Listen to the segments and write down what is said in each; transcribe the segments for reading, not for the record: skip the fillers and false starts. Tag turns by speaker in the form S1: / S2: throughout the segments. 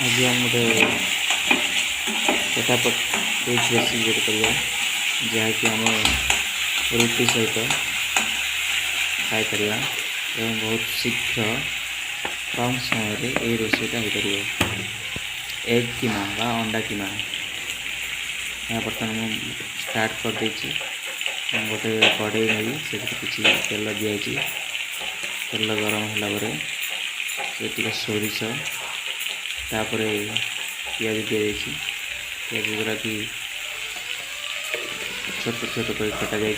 S1: आज हम गोटे चटापट रेसिपी गोटे करवा जहाँकि आम रुटी सहित खाईपर एवं बहुत शीघ्र कम समय ये रोषेटा हो पार एग कीमा बा अंडा कीमा यहाँ बर्तमान मुझे स्टार्ट कर देछि गोटे कड़े नहीं से किसी तेल दिखाई तेल गरम होला से सोरिष तापर पियाज दी पियाज गुरा कि छोट छोट कर कटा जाए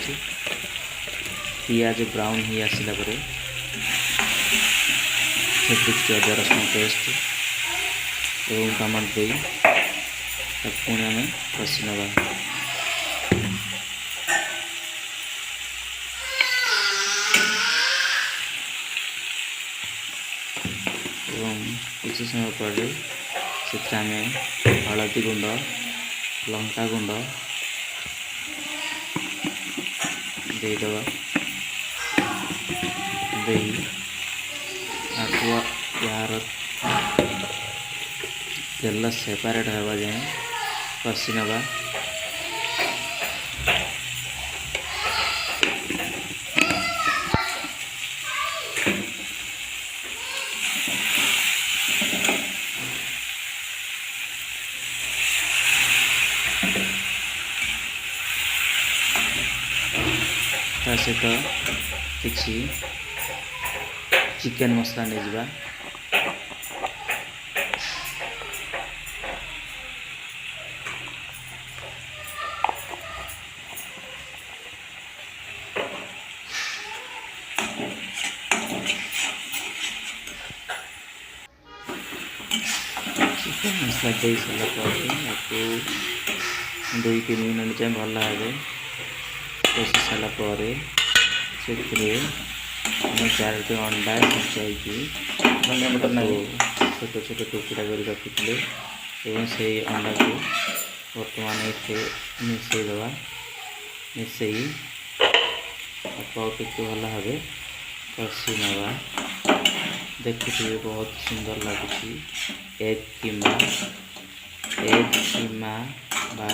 S1: पियाज ब्राउन ही आसला अदा रसुण पेस्ट एवं टमाटो दे पुणी आम कषि नवा किसी समय पर हलदी गुंड लंका गुंड देदवा यार तेल सेपरेट हवा जाए कषि नवा सहित किसी चिकेन मसला नहीं जावा चिकेन मसला दे सारा 2-3 मिनट जाए भल भाव कषि सारापर से 4टी अंडा सिंचाई छोट छोट टुकड़ा कर रखी से अंडा को बर्तमान इतने मिसईदे मिसई टे भल भाव कषि नवा देखुए बहुत सुंदर लगुच एग कीमा बा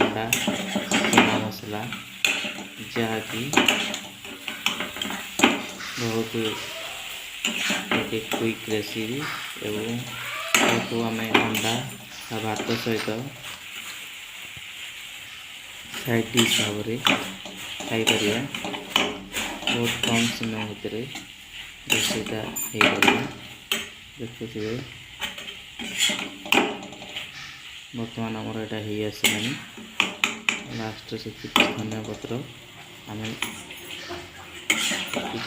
S1: अंडा कीमा मसला जहाँकि बहुत एक क्विक रेसिपी एवं आम अंडा भात सहित साइड डिश भाव खाईपर बहुत कम समय भितर रोषेटा हो पार देखुए बर्तमान आमर यहाँ हो आसलानी लास्ट से धनिया पत्र आम काटी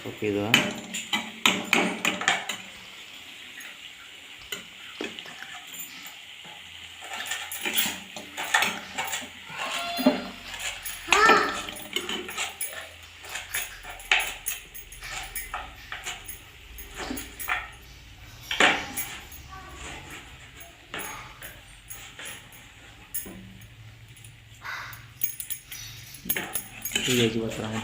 S1: पकईदे ठीक है बर्तमान